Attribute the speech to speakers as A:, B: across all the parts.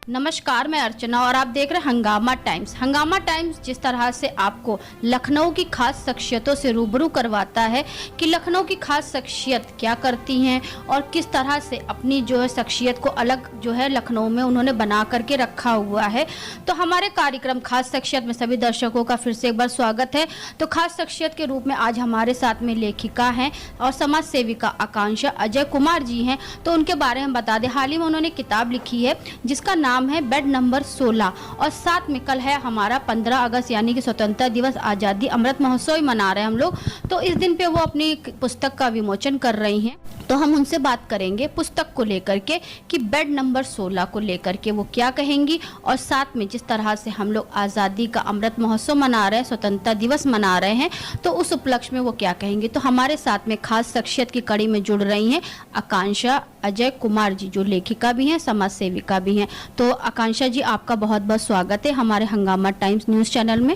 A: नमस्कार, मैं अर्चना और आप देख रहे हैं हंगामा टाइम्स। हंगामा टाइम्स जिस तरह से आपको लखनऊ की खास शख्सियतों से रूबरू करवाता है कि लखनऊ की खास शख्सियत क्या करती हैं और किस तरह से अपनी जो है शख्सियत को अलग जो है लखनऊ में उन्होंने बना करके रखा हुआ है। तो हमारे कार्यक्रम खास शख्सियत में सभी दर्शकों का फिर से एक बार स्वागत है। तो खास शख्सियत के रूप में आज हमारे साथ में लेखिका हैं और समाज सेविका आकांक्षा अजय कुमार जी हैं। तो उनके बारे में बता दें, हाल ही में उन्होंने किताब लिखी है जिसका नाम है बेड नंबर 16 और साथ में कल है हमारा 15 अगस्त यानी कि स्वतंत्रता दिवस, आज़ादी अमृत महोत्सव मना रहे हैं हम लोग। तो इस दिन पे वो अपनी पुस्तक का विमोचन कर रही हैं। तो हम उनसे बात करेंगे पुस्तक को लेकर के कि बेड नंबर 16 को लेकर के वो क्या कहेंगी और साथ में जिस तरह से हम लोग आज़ादी का अमृत महोत्सव मना रहे हैं, स्वतंत्रता दिवस मना रहे हैं, तो उस उपलक्ष्य में वो क्या कहेंगी। तो हमारे साथ में खास शख्सियत की कड़ी में जुड़ रही हैं आकांक्षा अजय कुमार जी, जो लेखिका भी हैं, समाज सेविका भी हैं। तो आकांक्षा जी, आपका बहुत बहुत स्वागत है हमारे हंगामा टाइम्स न्यूज़ चैनल में।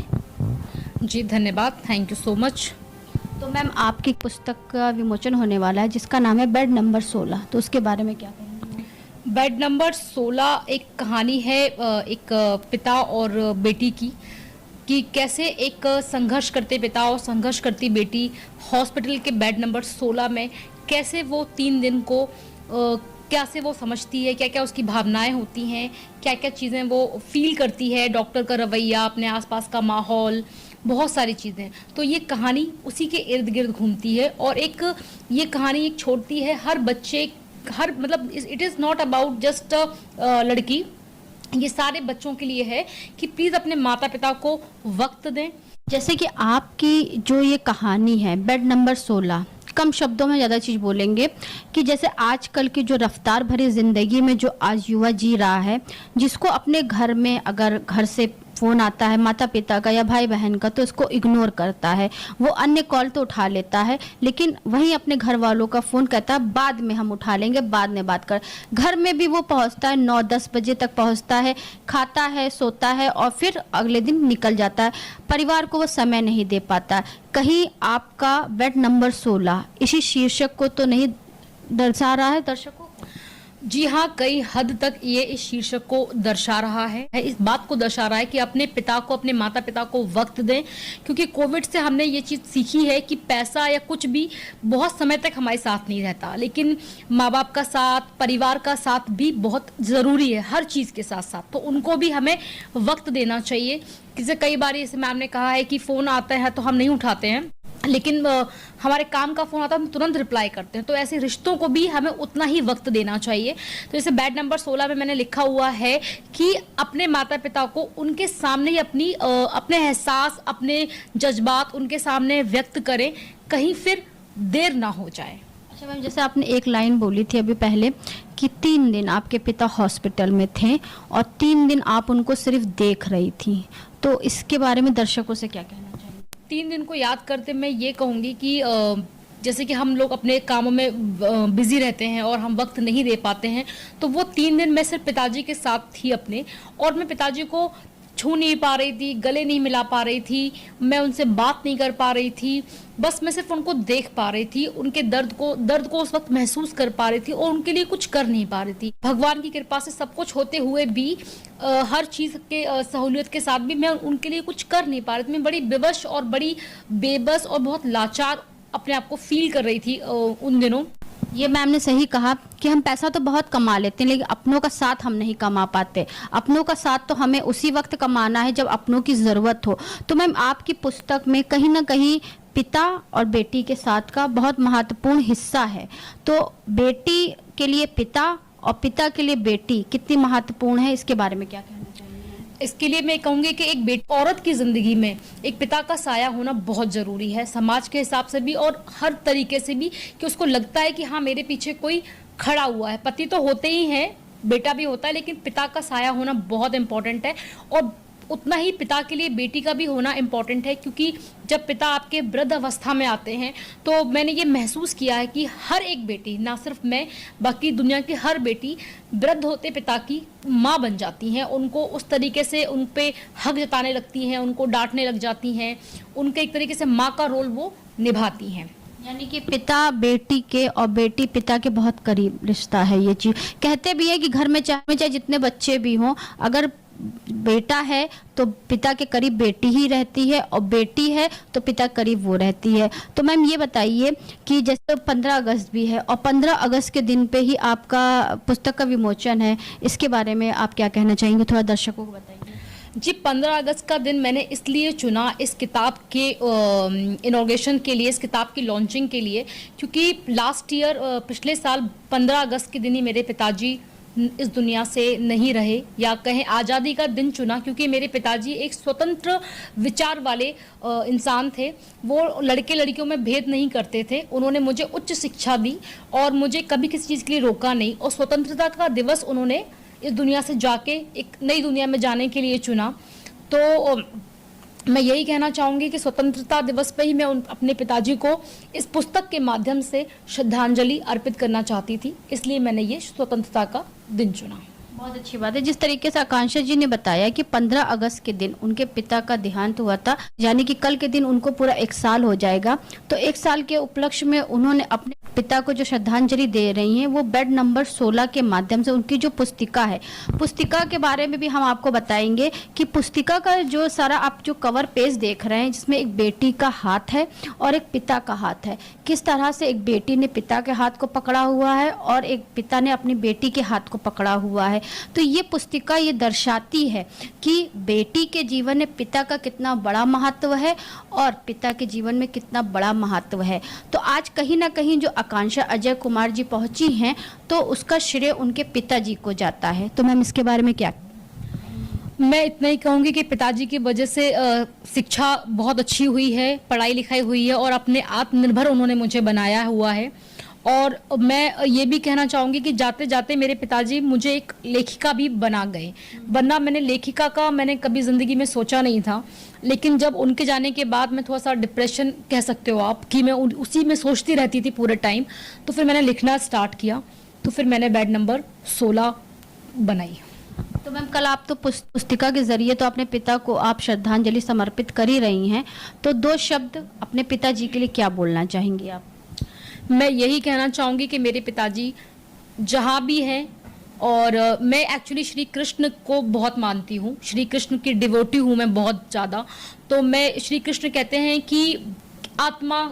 B: जी धन्यवाद, थैंक यू सो मच।
A: तो मैम, आपकी पुस्तक का विमोचन होने वाला है जिसका नाम है बेड नंबर 16, तो उसके बारे में क्या कहेंगे।
B: बेड नंबर 16 एक कहानी है एक पिता और बेटी की, कि कैसे एक संघर्ष करते पिता और संघर्ष करती बेटी हॉस्पिटल के बेड नंबर 16 में कैसे वो 3 दिन को कैसे वो समझती है, क्या क्या उसकी भावनाएं होती हैं, क्या क्या चीज़ें वो फील करती है, डॉक्टर का रवैया, अपने आसपास का माहौल, बहुत सारी चीज़ें। तो ये कहानी उसी के इर्द गिर्द घूमती है और एक ये कहानी एक छोड़ती है हर बच्चे, हर मतलब it is not about just लड़की, ये सारे बच्चों के लिए है कि प्लीज़ अपने माता पिता को वक्त दें।
A: जैसे कि आपकी जो ये कहानी है बेड नंबर 16, कम शब्दों में ज़्यादा चीज़ बोलेंगे कि जैसे आजकल की जो रफ्तार भरी ज़िंदगी में जो आज युवा जी रहा है, जिसको अपने घर में अगर घर से फ़ोन आता है माता पिता का या भाई बहन का तो उसको इग्नोर करता है, वो अन्य कॉल तो उठा लेता है, लेकिन वहीं अपने घर वालों का फ़ोन कहता है बाद में हम उठा लेंगे, बाद में बात कर। घर में भी वो पहुंचता है 9-10 बजे तक पहुंचता है, खाता है, सोता है और फिर अगले दिन निकल जाता है। परिवार को वो समय नहीं दे पाता। कहीं आपका बेड नंबर 16 इसी शीर्षक को तो नहीं दर्शा रहा है दर्शकों?
B: जी हाँ, कई हद तक ये इस शीर्षक को दर्शा रहा है, इस बात को दर्शा रहा है कि अपने पिता को, अपने माता पिता को वक्त दें, क्योंकि कोविड से हमने ये चीज़ सीखी है कि पैसा या कुछ भी बहुत समय तक हमारे साथ नहीं रहता, लेकिन माँ बाप का साथ, परिवार का साथ भी बहुत ज़रूरी है, हर चीज़ के साथ साथ। तो उनको भी हमें वक्त देना चाहिए। जैसे कई बार जैसे मैम ने कहा है कि फ़ोन आता है तो हम नहीं उठाते हैं, लेकिन हमारे काम का फ़ोन आता है हम तुरंत रिप्लाई करते हैं। तो ऐसे रिश्तों को भी हमें उतना ही वक्त देना चाहिए। तो जैसे बेड नंबर 16 में मैंने लिखा हुआ है कि अपने माता पिता को उनके सामने ही अपने एहसास, अपने जज्बात उनके सामने व्यक्त करें, कहीं फिर देर ना हो जाए।
A: अच्छा मैम, जैसे आपने एक लाइन बोली थी अभी पहले कि 3 दिन आपके पिता हॉस्पिटल में थे और 3 दिन आप उनको सिर्फ देख रही थी, तो इसके बारे में दर्शकों से क्या कहना चाहिए?
B: 3 दिन को याद करते मैं ये कहूँगी कि जैसे कि हम लोग अपने कामों में बिजी रहते हैं और हम वक्त नहीं दे पाते हैं, तो वो 3 दिन मैं सिर्फ पिताजी के साथ थी अपने, और मैं पिताजी को छू नहीं पा रही थी, गले नहीं मिला पा रही थी, मैं उनसे बात नहीं कर पा रही थी, बस मैं सिर्फ उनको देख पा रही थी, उनके दर्द को उस वक्त महसूस कर पा रही थी और उनके लिए कुछ कर नहीं पा रही थी। भगवान की कृपा से सब कुछ होते हुए भी हर चीज़ के सहूलियत के साथ भी मैं उनके लिए कुछ कर नहीं पा रही थी। मैं बड़ी विवश और बड़ी बेबस और बहुत लाचार अपने आप को फील कर रही थी उन दिनों।
A: ये मैम ने सही कहा कि हम पैसा तो बहुत कमा लेते हैं लेकिन अपनों का साथ हम नहीं कमा पाते। अपनों का साथ तो हमें उसी वक्त कमाना है जब अपनों की ज़रूरत हो। तो मैम, आपकी पुस्तक में कहीं ना कहीं पिता और बेटी के साथ का बहुत महत्वपूर्ण हिस्सा है। तो बेटी के लिए पिता और पिता के लिए बेटी कितनी महत्वपूर्ण है, इसके बारे में क्या कहना चाहिए?
B: इसके लिए मैं कहूँगी कि एक औरत की ज़िंदगी में एक पिता का साया होना बहुत ज़रूरी है, समाज के हिसाब से भी और हर तरीके से भी, कि उसको लगता है कि हाँ मेरे पीछे कोई खड़ा हुआ है। पति तो होते ही हैं, बेटा भी होता है, लेकिन पिता का साया होना बहुत इम्पोर्टेंट है और उतना ही पिता के लिए बेटी का भी होना इम्पॉर्टेंट है, क्योंकि जब पिता आपके वृद्ध अवस्था में आते हैं तो मैंने ये महसूस किया है कि हर एक बेटी, ना सिर्फ मैं, बाकी दुनिया की हर बेटी वृद्ध होते पिता की माँ बन जाती हैं। उनको उस तरीके से उन पे हक जताने लगती हैं, उनको डांटने लग जाती हैं, उनके एक तरीके से माँ का रोल वो निभाती हैं।
A: यानी कि पिता बेटी के और बेटी पिता के बहुत करीब रिश्ता है ये चीज। कहते भी है कि घर में चाहे जितने बच्चे भी हों, अगर बेटा है तो पिता के करीब बेटी ही रहती है और बेटी है तो पिता करीब वो रहती है। तो मैम ये बताइए कि जैसे 15 अगस्त भी है और 15 अगस्त के दिन पे ही आपका पुस्तक का विमोचन है, इसके बारे में आप क्या कहना चाहेंगे, थोड़ा दर्शकों को बताइए।
B: जी, 15 अगस्त का दिन मैंने इसलिए चुना इस किताब के इनॉग्रेशन के लिए, इस किताब की लॉन्चिंग के लिए, क्योंकि लास्ट ईयर पिछले साल 15 अगस्त के दिन ही मेरे पिताजी इस दुनिया से नहीं रहे, या कहें आज़ादी का दिन चुना क्योंकि मेरे पिताजी एक स्वतंत्र विचार वाले इंसान थे। वो लड़के लड़कियों में भेद नहीं करते थे। उन्होंने मुझे उच्च शिक्षा दी और मुझे कभी किसी चीज़ के लिए रोका नहीं, और स्वतंत्रता का दिवस उन्होंने इस दुनिया से जाके एक नई दुनिया में जाने के लिए चुना। तो मैं यही कहना चाहूँगी कि स्वतंत्रता दिवस पे ही मैं अपने पिताजी को इस पुस्तक के माध्यम से श्रद्धांजलि अर्पित करना चाहती थी, इसलिए मैंने ये स्वतंत्रता का दिन चुना।
A: बहुत अच्छी बात है। जिस तरीके से आकांक्षा जी ने बताया कि 15 अगस्त के दिन उनके पिता का देहांत हुआ था, यानी कि कल के दिन उनको पूरा 1 साल हो जाएगा, तो 1 साल के उपलक्ष्य में उन्होंने अपने पिता को जो श्रद्धांजलि दे रही हैं वो बेड नंबर 16 के माध्यम से उनकी जो पुस्तिका है, पुस्तिका के बारे में भी हम आपको बताएंगे कि पुस्तिका का जो सारा आप जो कवर पेज देख रहे हैं, जिसमें एक बेटी का हाथ है और एक पिता का हाथ है, किस तरह से एक बेटी ने पिता के हाथ को पकड़ा हुआ है और एक पिता ने अपनी बेटी के हाथ को पकड़ा हुआ है। तो ये पुस्तिका ये दर्शाती है कि बेटी के जीवन में पिता का कितना बड़ा महत्व है और पिता के जीवन में कितना बड़ा महत्व है। तो आज कहीं ना कहीं जो आकांक्षा अजय कुमार जी पहुंची हैं तो उसका श्रेय उनके पिताजी को जाता है। तो मैम इसके बारे में क्या?
B: मैं इतना ही कहूँगी कि पिताजी की वजह से शिक्षा बहुत अच्छी हुई है, पढ़ाई लिखाई हुई है और अपने आत्मनिर्भर उन्होंने मुझे बनाया हुआ है। और मैं ये भी कहना चाहूँगी कि जाते जाते मेरे पिताजी मुझे एक लेखिका भी बना गए, वरना मैंने लेखिका का मैंने कभी ज़िंदगी में सोचा नहीं था। लेकिन जब उनके जाने के बाद मैं थोड़ा सा डिप्रेशन कह सकते हो आप कि मैं उसी में सोचती रहती थी पूरे टाइम, तो फिर मैंने लिखना स्टार्ट किया, तो फिर मैंने बेड नंबर 16 बनाई।
A: तो मैम कल आप तो पुस्तिका के जरिए तो अपने पिता को आप श्रद्धांजलि समर्पित कर ही रही हैं, तो 2 शब्द अपने पिताजी के लिए क्या बोलना चाहेंगी आप?
B: मैं यही कहना चाहूँगी कि मेरे पिताजी जहाँ भी हैं, और मैं एक्चुअली श्री कृष्ण को बहुत मानती हूँ, श्री कृष्ण की डिवोटी हूँ मैं बहुत ज़्यादा। तो मैं श्री कृष्ण कहते हैं कि आत्मा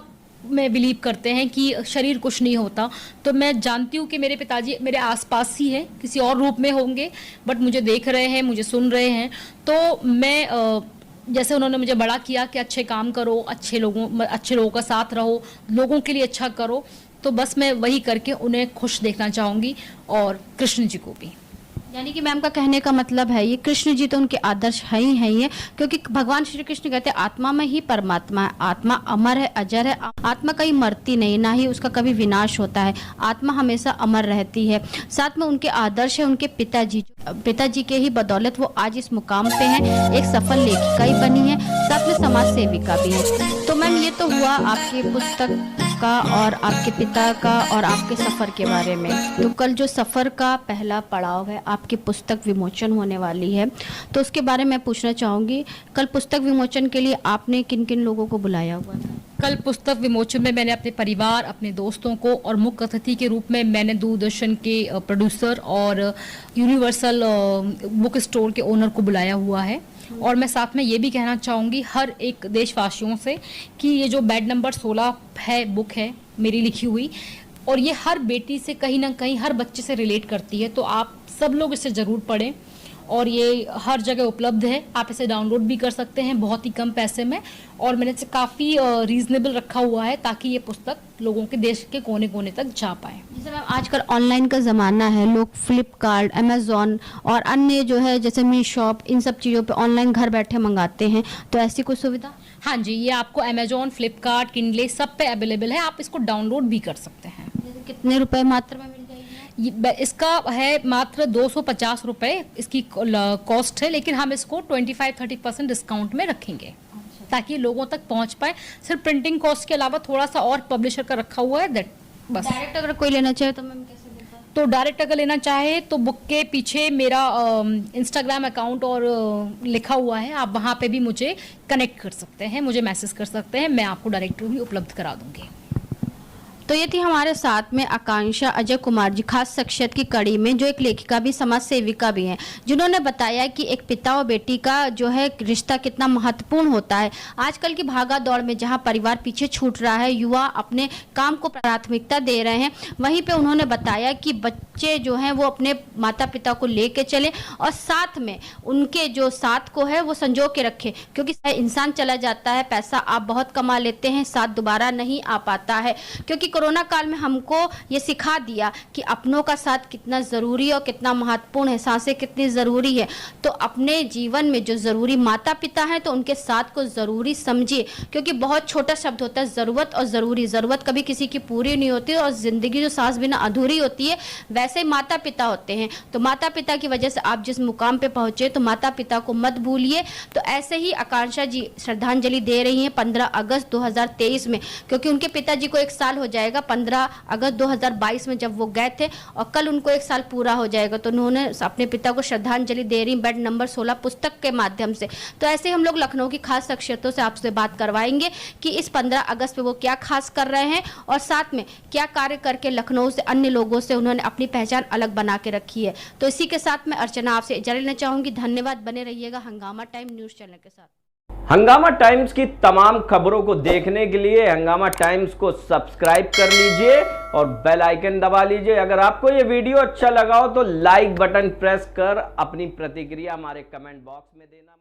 B: में बिलीव करते हैं कि शरीर कुछ नहीं होता। तो मैं जानती हूँ कि मेरे पिताजी मेरे आसपास ही हैं, किसी और रूप में होंगे बट मुझे देख रहे हैं, मुझे सुन रहे हैं। तो मैं जैसे उन्होंने मुझे बड़ा किया कि अच्छे काम करो, अच्छे लोगों का साथ रहो, लोगों के लिए अच्छा करो, तो बस मैं वही करके उन्हें खुश देखना चाहूँगी और कृष्ण जी को भी।
A: यानी कि मैम का कहने का मतलब है ये कृष्ण जी तो उनके आदर्श है ही है, क्योंकि भगवान श्री कृष्ण कहते हैं आत्मा में ही परमात्मा है, आत्मा अमर है, अजर है, आत्मा कहीं मरती नहीं, ना ही उसका कभी विनाश होता है, आत्मा हमेशा अमर रहती है। साथ में उनके आदर्श है उनके पिताजी के ही बदौलत वो आज इस मुकाम पे हैं, एक सफल लेखिका ही बनी है, साथ में समाज सेविका भी है। तो मैम ये तो हुआ आपकी पुस्तक का और आपके पिता का और आपके सफर के बारे में। तो कल जो सफर का पहला पड़ाव है, आपकी पुस्तक विमोचन होने वाली है, तो उसके बारे में पूछना चाहूंगी, कल पुस्तक विमोचन के लिए आपने किन किन लोगों को बुलाया हुआ था?
B: कल पुस्तक विमोचन में मैंने अपने परिवार, अपने दोस्तों को, और मुख्य अतिथि के रूप में मैंने दूरदर्शन के प्रोड्यूसर और यूनिवर्सल बुक स्टोर के ओनर को बुलाया हुआ है। और मैं साथ में ये भी कहना चाहूँगी हर एक देशवासियों से कि ये जो बेड नंबर 16 है, बुक है मेरी लिखी हुई, और ये हर बेटी से कहीं ना कहीं हर बच्चे से रिलेट करती है, तो आप सब लोग इसे ज़रूर पढ़ें। और ये हर जगह उपलब्ध है, आप इसे डाउनलोड भी कर सकते हैं बहुत ही कम पैसे में, और मैंने इसे काफ़ी रीजनेबल रखा हुआ है ताकि ये पुस्तक लोगों के देश के कोने कोने तक जा पाए।
A: जैसे मैम आजकल ऑनलाइन का ज़माना है, लोग फ्लिपकार्ट, अमेजोन और अन्य जो है जैसे मीशॉप, इन सब चीज़ों पे ऑनलाइन घर बैठे मंगाते हैं, तो ऐसी कोई सुविधा?
B: हाँ जी, ये आपको अमेजोन, फ्लिपकार्ट, किंडले सब पे अवेलेबल है, आप इसको डाउनलोड भी कर सकते हैं।
A: कितने रुपए मात्र में मिल जाएगी?
B: इसका है मात्र 250 रुपये इसकी कॉस्ट है, लेकिन हम इसको 25-30% डिस्काउंट में रखेंगे ताकि लोगों तक पहुंच पाए। सिर्फ प्रिंटिंग कॉस्ट के अलावा थोड़ा सा और पब्लिशर का रखा हुआ है, दैट बस।
A: डायरेक्ट अगर कोई लेना चाहे तो मैम कैसे देता है?
B: तो डायरेक्ट अगर लेना चाहे तो बुक के पीछे मेरा इंस्टाग्राम अकाउंट और लिखा हुआ है, आप वहाँ पे भी मुझे कनेक्ट कर सकते हैं, मुझे मैसेज कर सकते हैं, मैं आपको डायरेक्ट भी उपलब्ध करा दूंगी।
A: तो ये थी हमारे साथ में आकांक्षा अजय कुमार जी, खास शख्सियत की कड़ी में, जो एक लेखिका भी, समाज सेविका भी हैं, जिन्होंने बताया कि एक पिता और बेटी का जो है रिश्ता कितना महत्वपूर्ण होता है। आजकल की भागा दौड़ में जहां परिवार पीछे छूट रहा है, युवा अपने काम को प्राथमिकता दे रहे हैं, वहीं पे उन्होंने बताया कि बच्चे जो हैं वो अपने माता पिता को लेके चले और साथ में उनके जो साथ को है वो संजो के रखें, क्योंकि इंसान चला जाता है, पैसा आप बहुत कमा लेते हैं, साथ दोबारा नहीं आ पाता है। क्योंकि कोरोना काल में हमको ये सिखा दिया कि अपनों का साथ कितना ज़रूरी और कितना महत्वपूर्ण है, सांसें कितनी ज़रूरी है। तो अपने जीवन में जो ज़रूरी माता पिता हैं तो उनके साथ को ज़रूरी समझिए, क्योंकि बहुत छोटा शब्द होता है ज़रूरत और ज़रूरी। ज़रूरत कभी किसी की पूरी नहीं होती और ज़िंदगी जो सांस बिना अधूरी होती है, वैसे ही माता पिता होते हैं। तो माता पिता की वजह से आप जिस मुकाम पे पहुंचे, तो माता पिता को मत भूलिए। तो ऐसे ही आकांक्षा जी श्रद्धांजलि दे रही हैं 15 अगस्त 2023 में, क्योंकि उनके पिताजी को 1 साल हो जाएगा 15 अगस्त 2022 में जब वो गए थे, और कल उनको 1 साल पूरा हो जाएगा। तो उन्होंने अपने पिता को श्रद्धांजलि दे रही बेड नंबर 16 पुस्तक के माध्यम से। तो ऐसे हम लोग लखनऊ की खास शख्सियतों से आपसे बात करवाएंगे कि इस 15 अगस्त पे वो क्या खास कर रहे हैं और साथ में क्या कार्य करके लखनऊ से अन्य लोगों से उन्होंने अपनी पहचान अलग बना के रखी है। तो इसी के साथ मैं अर्चना आपसे इजाजत लेना चाहूंगी। धन्यवाद, बने रहिएगा हंगामा टाइम न्यूज चैनल के साथ।
C: हंगामा टाइम्स की तमाम खबरों को देखने के लिए हंगामा टाइम्स को सब्सक्राइब कर लीजिए और बेल आइकन दबा लीजिए। अगर आपको ये वीडियो अच्छा लगा हो तो लाइक बटन प्रेस कर अपनी प्रतिक्रिया हमारे कमेंट बॉक्स में देना।